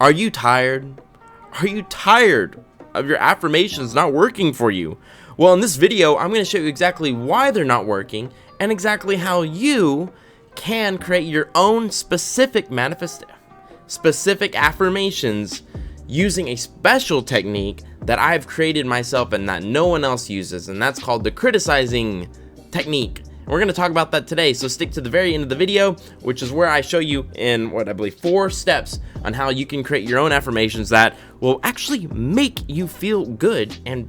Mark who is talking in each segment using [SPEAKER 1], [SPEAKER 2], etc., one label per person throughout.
[SPEAKER 1] Are you tired? Are you tired of your affirmations not working for you? Well, in this video, I'm going to show you exactly why they're not working and exactly how you can create your own specific affirmations using a special technique that I've created myself and that no one else uses, and that's called the criticizing technique. We're going to talk about that today, so stick to the very end of the video, which is where I show you in what I believe 4 steps on how you can create your own affirmations that will actually make you feel good and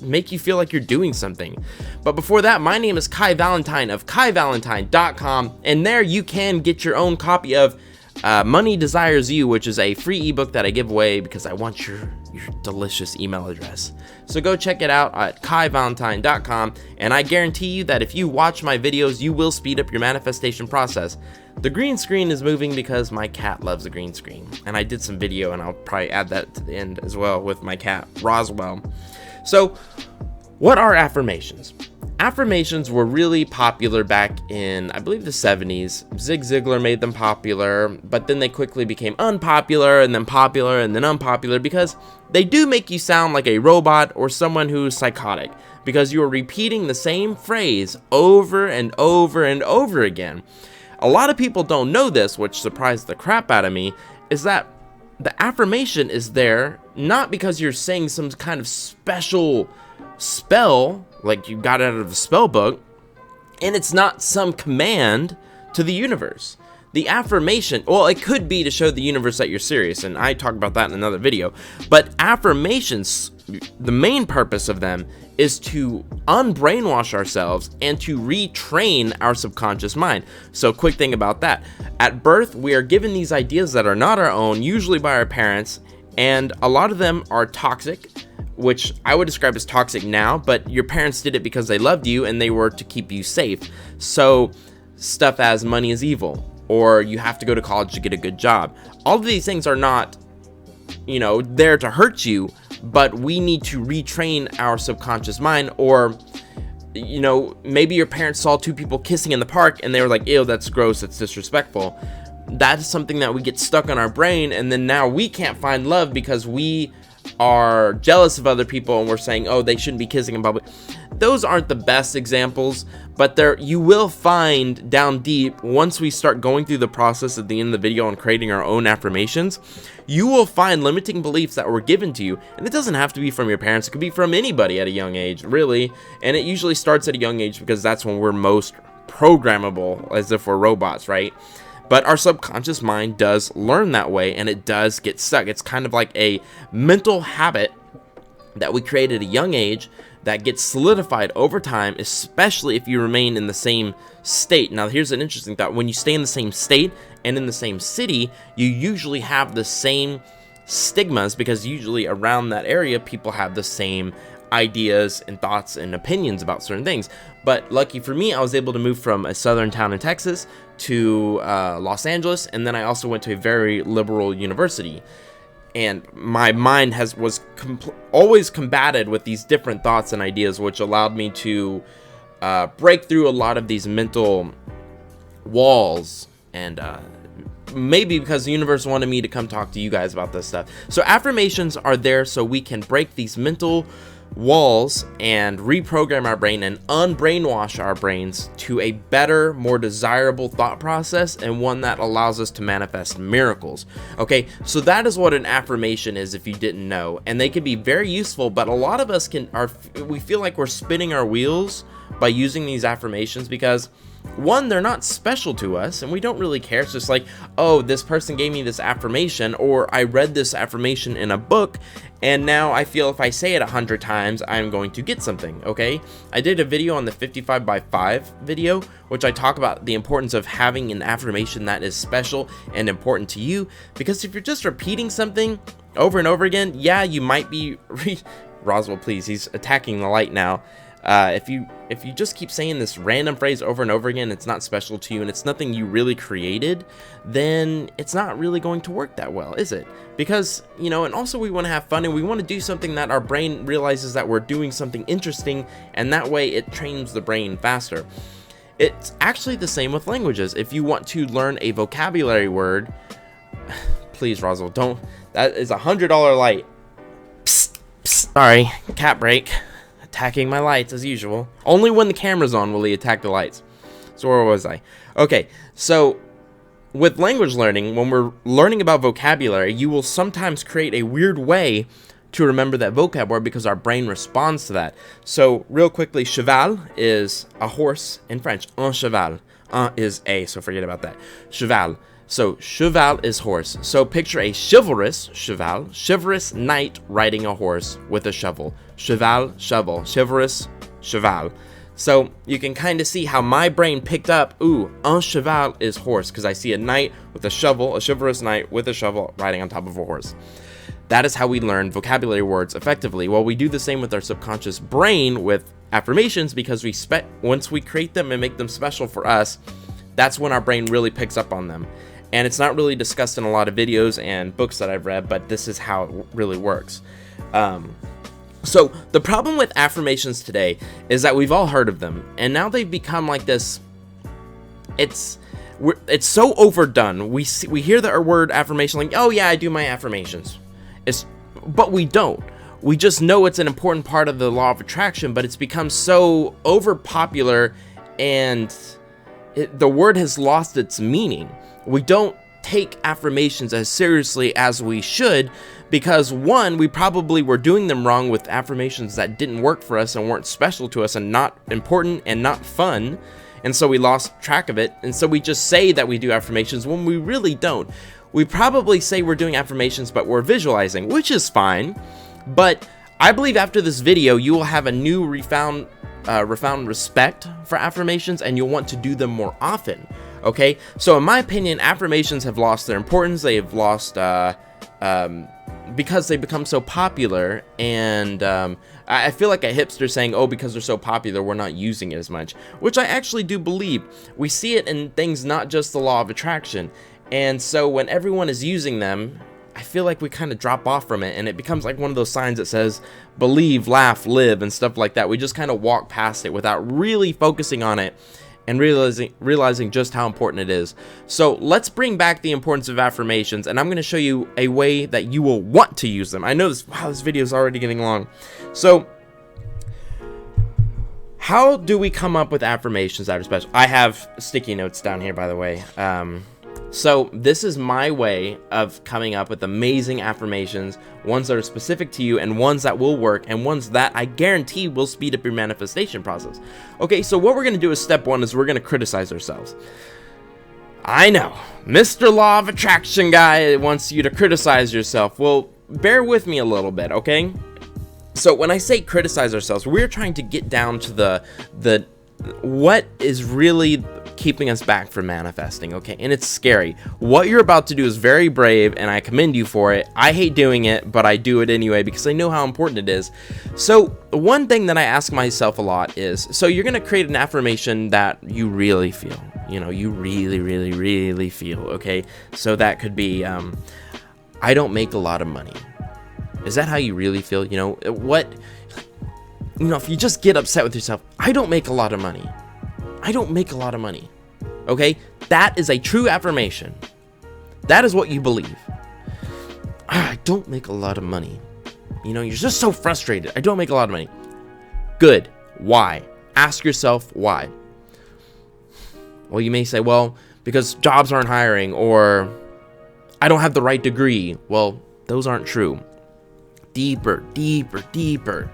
[SPEAKER 1] make you feel like you're doing something. But before that, my name is Kai Valentine of KaiValentine.com, and there you can get your own copy of Money Desires You, which is a free ebook that I give away because I want your delicious email address. So go check it out at KaiValentine.com, and I guarantee you that if you watch my videos, you will speed up your manifestation process. The green screen is moving because my cat loves a green screen, and I did some video, and I'll probably add that to the end as well with my cat Roswell. So what are affirmations? Affirmations were really popular back in, I believe, the 70s. Zig Ziglar made them popular, but then they quickly became unpopular and then popular and then unpopular because they do make you sound like a robot or someone who's psychotic because you are repeating the same phrase over and over and over again. A lot of people don't know this, which surprised the crap out of me, is that the affirmation is there not because you're saying some kind of special spell like you got out of a spell book, and it's not some command to the universe. The affirmation, well, it could be to show the universe that you're serious, and I talk about that in another video, but affirmations, the main purpose of them is to unbrainwash ourselves and to retrain our subconscious mind. So quick thing about that, at birth we are given these ideas that are not our own, usually by our parents, and a lot of them are toxic, which I would describe as toxic now, but your parents did it because they loved you and they were to keep you safe. So stuff as money is evil, or you have to go to college to get a good job. All of these things are not, there to hurt you, but we need to retrain our subconscious mind. Or, maybe your parents saw 2 people kissing in the park and they were like, ew, that's gross, that's disrespectful. That is something that we get stuck on our brain, and then now we can't find love because we are jealous of other people and we're saying, oh, they shouldn't be kissing in public. Those aren't the best examples, but there you will find down deep, once we start going through the process at the end of the video on creating our own affirmations, you will find limiting beliefs that were given to you. And it doesn't have to be from your parents, it could be from anybody at a young age, really. And it usually starts at a young age because that's when we're most programmable, as if we're robots, right? But our subconscious mind does learn that way, and it does get stuck. It's kind of like a mental habit that we create at a young age that gets solidified over time, especially if you remain in the same state. Now, here's an interesting thought. When you stay in the same state and in the same city, you usually have the same stigmas because usually around that area, people have the same ideas and thoughts and opinions about certain things. But lucky for me, I was able to move from a southern town in Texas to Los Angeles, and then I also went to a very liberal university, and my mind was always combated with these different thoughts and ideas, which allowed me to break through a lot of these mental walls, and maybe because the universe wanted me to come talk to you guys about this stuff. So affirmations are there so we can break these mental walls and reprogram our brain and unbrainwash our brains to a better, more desirable thought process, and one that allows us to manifest miracles. Okay, so that is what an affirmation is, if you didn't know, and they can be very useful, but a lot of us we feel like we're spinning our wheels by using these affirmations because, one, they're not special to us and we don't really care. It's just like, oh, this person gave me this affirmation, or I read this affirmation in a book and now I feel if I say it 100 times I'm going to get something. Okay, I did a video on the 55 by 5 video, which I talk about the importance of having an affirmation that is special and important to you, because if you're just repeating something over and over again, yeah, you might be Roswell, please, he's attacking the light now. If you just keep saying this random phrase over and over again, it's not special to you and it's nothing you really created, then it's not really going to work that well, is it? Because, and also we want to have fun and we want to do something that our brain realizes that we're doing something interesting, and that way it trains the brain faster. It's actually the same with languages. If you want to learn a vocabulary word, please, Roswell, don't. That is $100 light. Psst, psst. Sorry, cat break. Attacking my lights as usual. Only when the camera's on will he attack the lights. So where was I? Okay, so with language learning, when we're learning about vocabulary, you will sometimes create a weird way to remember that vocab word because our brain responds to that. So real quickly, cheval is a horse in French. Un cheval. Un is a, so forget about that. Cheval. So cheval is horse. So picture a chivalrous cheval, chivalrous knight riding a horse with a shovel. Cheval, shovel, chivalrous cheval. So you can kind of see how my brain picked up, ooh, un cheval is horse, because I see a knight with a shovel, a chivalrous knight with a shovel riding on top of a horse. That is how we learn vocabulary words effectively. Well, we do the same with our subconscious brain with affirmations, because once we create them and make them special for us, that's when our brain really picks up on them. And it's not really discussed in a lot of videos and books that I've read, but this is how it really works. So the problem with affirmations today is that we've all heard of them, and now they've become like this. It's so overdone. We hear the word affirmation like, oh yeah, I do my affirmations. But we don't. We just know it's an important part of the law of attraction, but it's become so overpopular, and the word has lost its meaning. We don't take affirmations as seriously as we should, because one, we probably were doing them wrong with affirmations that didn't work for us and weren't special to us and not important and not fun, and so we lost track of it. And so we just say that we do affirmations when we really don't. We probably say we're doing affirmations, but we're visualizing, which is fine. But I believe after this video, you will have a new refound respect for affirmations, and you'll want to do them more often. Okay, so in my opinion, affirmations have lost their importance. They have lost because they become so popular, and I feel like a hipster saying, oh, because they're so popular, we're not using it as much, which I actually do believe. We see it in things not just the law of attraction, and so when everyone is using them, I feel like we kind of drop off from it, and it becomes like one of those signs that says believe, laugh, live, and stuff like that. We just kind of walk past it without really focusing on it and realizing just how important it is. So let's bring back the importance of affirmations, and I'm going to show you a way that you will want to use them. I know this video is already getting long. So how do we come up with affirmations that are special? I have sticky notes down here, by the way. So this is my way of coming up with amazing affirmations, ones that are specific to you, and ones that will work, and ones that I guarantee will speed up your manifestation process. Okay, so what we're going to do is step one is we're going to criticize ourselves. I know, Mr. Law of Attraction guy wants you to criticize yourself. Well, bear with me a little bit, okay? So when I say criticize ourselves, we're trying to get down to the what is really keeping us back from manifesting, okay? And it's scary. What you're about to do is very brave, and I commend you for it. I hate doing it, but I do it anyway because I know how important it is. So one thing that I ask myself a lot is, so you're going to create an affirmation that you really feel, you know, you really, really, really feel, okay? So that could be, I don't make a lot of money. Is that how you really feel? You know, if you just get upset with yourself, I don't make a lot of money. I don't make a lot of money. Okay? That is a true affirmation. That is what you believe. I don't make a lot of money. You know, you're just so frustrated. I don't make a lot of money. Good. Why? Ask yourself why. Well, you may say, well, because jobs aren't hiring, or I don't have the right degree. Well, those aren't true. Deeper, deeper, deeper.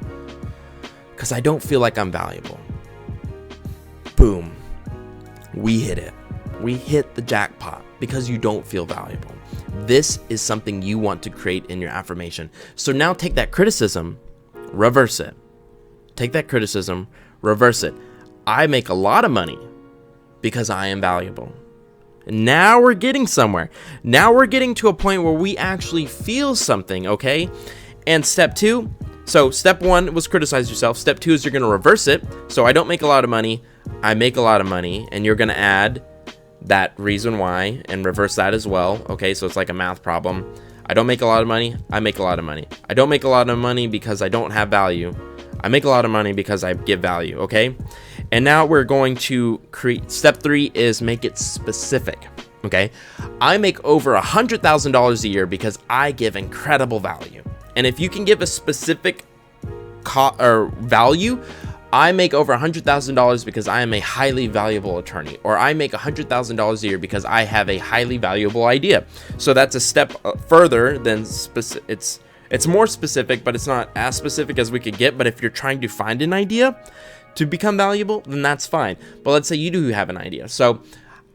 [SPEAKER 1] Because I don't feel like I'm valuable. Boom. We hit it. We hit the jackpot because you don't feel valuable. This is something you want to create in your affirmation. So now take that criticism, reverse it. Take that criticism, reverse it. I make a lot of money because I am valuable. Now we're getting somewhere. Now we're getting to a point where we actually feel something, okay? And step two, so step one was criticize yourself. Step two is you're going to reverse it. So I don't make a lot of money. I make a lot of money. And you're going to add that reason why and reverse that as well. Okay, so it's like a math problem. I don't make a lot of money. I make a lot of money. I don't make a lot of money because I don't have value. I make a lot of money because I give value, okay? And now we're going to create, step three is make it specific. Okay, I make over $100,000 a year because I give incredible value. And if you can give a specific value, I make over $100,000 because I am a highly valuable attorney, or I make $100,000 a year because I have a highly valuable idea. So that's a step further than it's more specific, but it's not as specific as we could get. But if you're trying to find an idea to become valuable, then that's fine. But let's say you do have an idea. So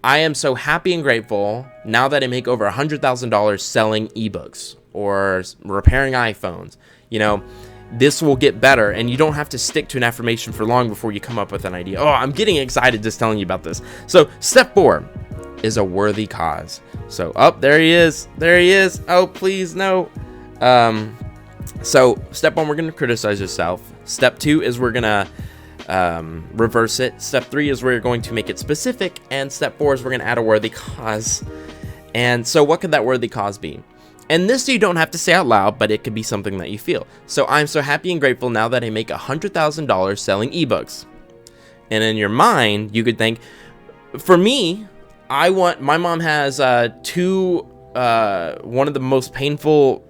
[SPEAKER 1] I am so happy and grateful now that I make over $100,000 selling ebooks or repairing iPhones. You know, this will get better, and you don't have to stick to an affirmation for long before you come up with an idea. Oh, I'm getting excited just telling you about this. So step 4 is a worthy cause. So, there he is. There he is. Oh, please, no. So step 1, we're going to criticize yourself. Step 2 is we're going to reverse it. Step 3 is we're going to make it specific, and step 4 is we're going to add a worthy cause. And so what could that worthy cause be? And this you don't have to say out loud, but it could be something that you feel. So I'm so happy and grateful now that I make $100,000 selling ebooks. And in your mind, you could think, for me, my mom has one of the most painful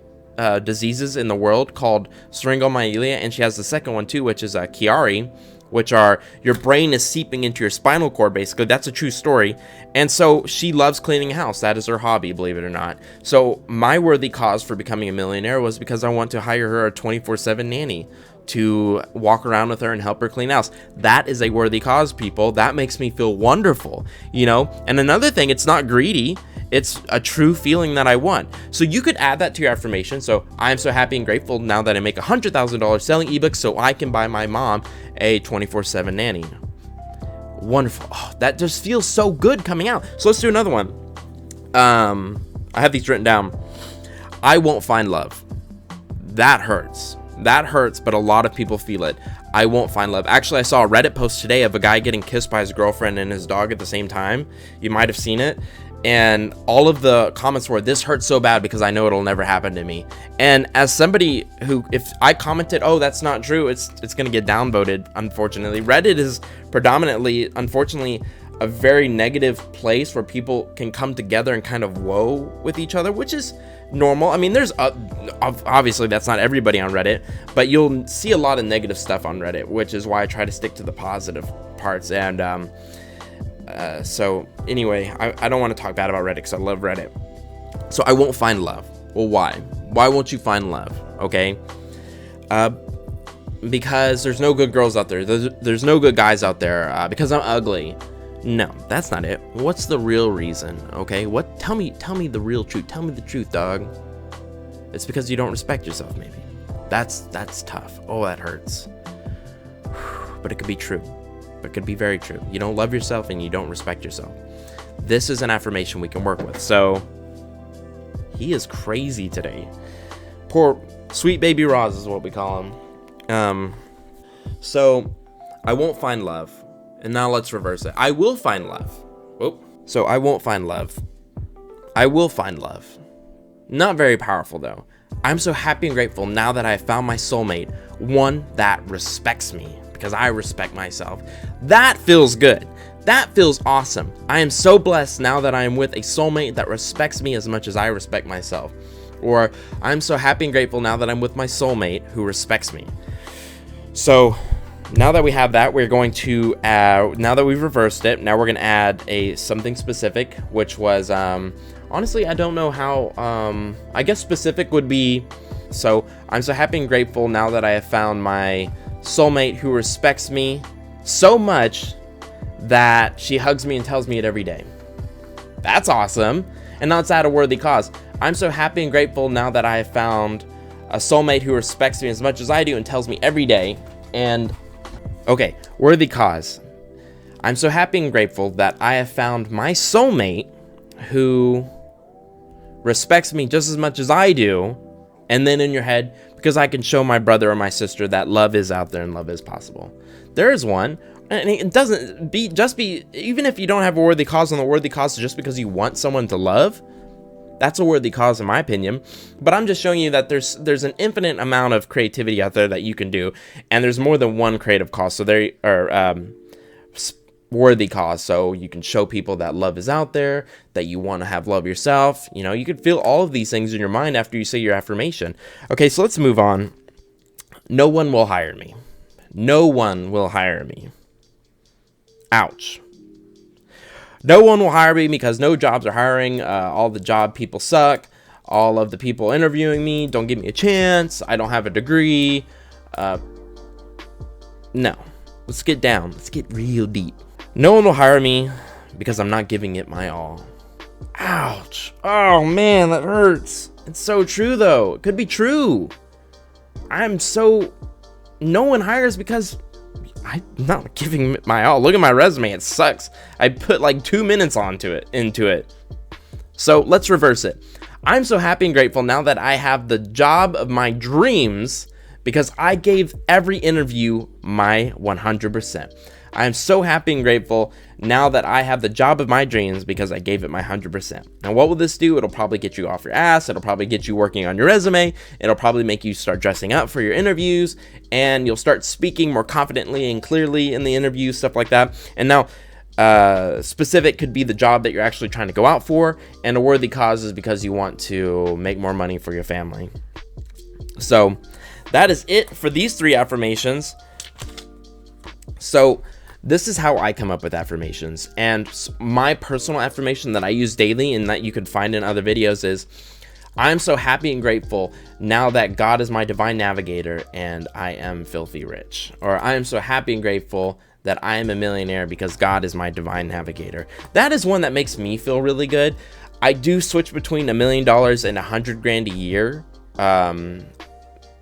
[SPEAKER 1] diseases in the world called syringomyelia, and she has the second one too, which is Chiari, which are your brain is seeping into your spinal cord. Basically, that's a true story. And so she loves cleaning a house. That is her hobby, believe it or not. So my worthy cause for becoming a millionaire was because I want to hire her a 24/7 nanny to walk around with her and help her clean house. That is a worthy cause, people. That makes me feel wonderful, you know. And another thing, it's not greedy. It's a true feeling that I want. So you could add that to your affirmation. So I am so happy and grateful now that I make $100,000 selling ebooks so I can buy my mom a 24/7 nanny. Wonderful. Oh, that just feels so good coming out. So let's do another one. I have these written down. I won't find love. That hurts. That hurts, but a lot of people feel it. I won't find love. Actually, I saw a Reddit post today of a guy getting kissed by his girlfriend and his dog at the same time. You might have seen it. And all of the comments were, this hurts so bad because I know it'll never happen to me. And as somebody who, if I commented, oh, that's not true, it's going to get downvoted, unfortunately. Reddit is predominantly, unfortunately, a very negative place where people can come together and kind of woe with each other, which is normal. I mean, there's obviously that's not everybody on Reddit, but you'll see a lot of negative stuff on Reddit, which is why I try to stick to the positive parts. And so anyway, I don't want to talk bad about Reddit because I love Reddit. So I won't find love. Well, why? Why won't you find love? Okay. Because there's no good girls out there. There's no good guys out there. Because I'm ugly. No, that's not it. What's the real reason? Okay. What? Tell me the real truth. Tell me the truth, dog. It's because you don't respect yourself, maybe. That's tough. Oh, that hurts. But it could be true. It could be very true. You don't love yourself and you don't respect yourself. This is an affirmation we can work with. So he is crazy today. Poor sweet baby Roz is what we call him. So I won't find love. And now let's reverse it. I will find love. Oh, so I won't find love. I will find love. Not very powerful though. I'm so happy and grateful now that I have found my soulmate, one that respects me. Because I respect myself. That feels good. That feels awesome. I am so blessed now that I am with a soulmate that respects me as much as I respect myself. Or I'm so happy and grateful now that I'm with my soulmate who respects me. So now that we have that, we're going to now that we've reversed it, now we're going to add something specific, which was honestly, I don't know how. I guess specific would be, so I'm so happy and grateful now that I have found my soulmate who respects me so much that she hugs me and tells me it every day. That's awesome. And now let's add a worthy cause. I'm so happy and grateful now that I have found a soulmate who respects me as much as I do and tells me every day. And okay, worthy cause. I'm so happy and grateful that I have found my soulmate who respects me just as much as I do. And then in your head, because I can show my brother or my sister that love is out there and love is possible. There is one, and it doesn't be even if you don't have a worthy cause on the worthy cause just because you want someone to love, that's a worthy cause in my opinion. But I'm just showing you that there's an infinite amount of creativity out there that you can do, and there's more than one creative cause. So there are worthy cause. So you can show people that love is out there, that you want to have love yourself. You know, you could feel all of these things in your mind after you say your affirmation. Okay, so let's move on. No one will hire me. No one will hire me. Ouch. No one will hire me because no jobs are hiring. All the job people suck. All of the people interviewing me don't give me a chance. I don't have a degree. No. Let's get down. Let's get real deep. No one will hire me because I'm not giving it my all. Ouch. Oh man, that hurts. It's so true though. It could be true. No one hires because I'm not giving it my all. Look at my resume. It sucks. I put like 2 minutes into it. So let's reverse it. I'm so happy and grateful now that I have the job of my dreams because I gave every interview my 100%. I am so happy and grateful now that I have the job of my dreams because I gave it my 100%. Now, what will this do? It'll probably get you off your ass. It'll probably get you working on your resume. It'll probably make you start dressing up for your interviews, and you'll start speaking more confidently and clearly in the interview, stuff like that. And now, specific could be the job that you're actually trying to go out for, and a worthy cause is because you want to make more money for your family. So that is it for these 3 affirmations. So this is how I come up with affirmations, and my personal affirmation that I use daily and that you could find in other videos is, I'm so happy and grateful now that God is my divine navigator and I am filthy rich. Or I am so happy and grateful that I am a millionaire because God is my divine navigator. That is one that makes me feel really good. I do switch between $1 million and $100,000 a year.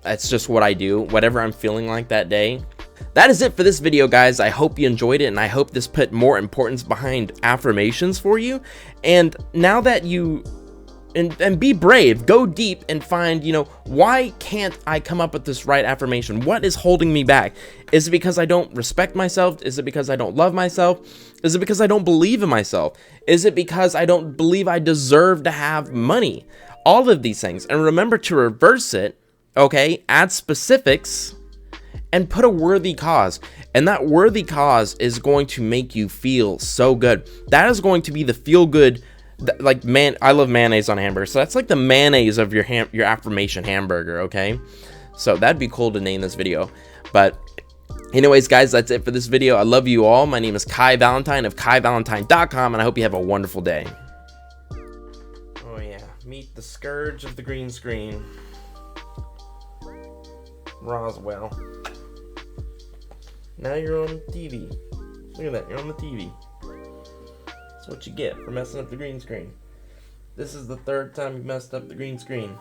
[SPEAKER 1] That's just what I do, whatever I'm feeling like that day. That is it for this video, guys. I hope you enjoyed it, and I hope this put more importance behind affirmations for you. And now that you and be brave, go deep and find, why can't I come up with this right affirmation? What is holding me back? Is it because I don't respect myself? Is it because I don't love myself? Is it because I don't believe in myself? Is it because I don't believe I deserve to have money? All of these things. And remember to reverse it, okay? Add specifics and put a worthy cause. And that worthy cause is going to make you feel so good. That is going to be the feel good. Like, man, I love mayonnaise on hamburgers, so that's like the mayonnaise of your affirmation hamburger. Okay, so that'd be cool to name this video. But anyways, guys, that's it for this video. I love you all. My name is Kai Valentine of KaiValentine.com, and I hope you have a wonderful day. Oh yeah, meet the scourge of the green screen, Roswell. Now you're on TV. Look at that, you're on the TV. What you get for messing up the green screen. This is the 3rd time you messed up the green screen.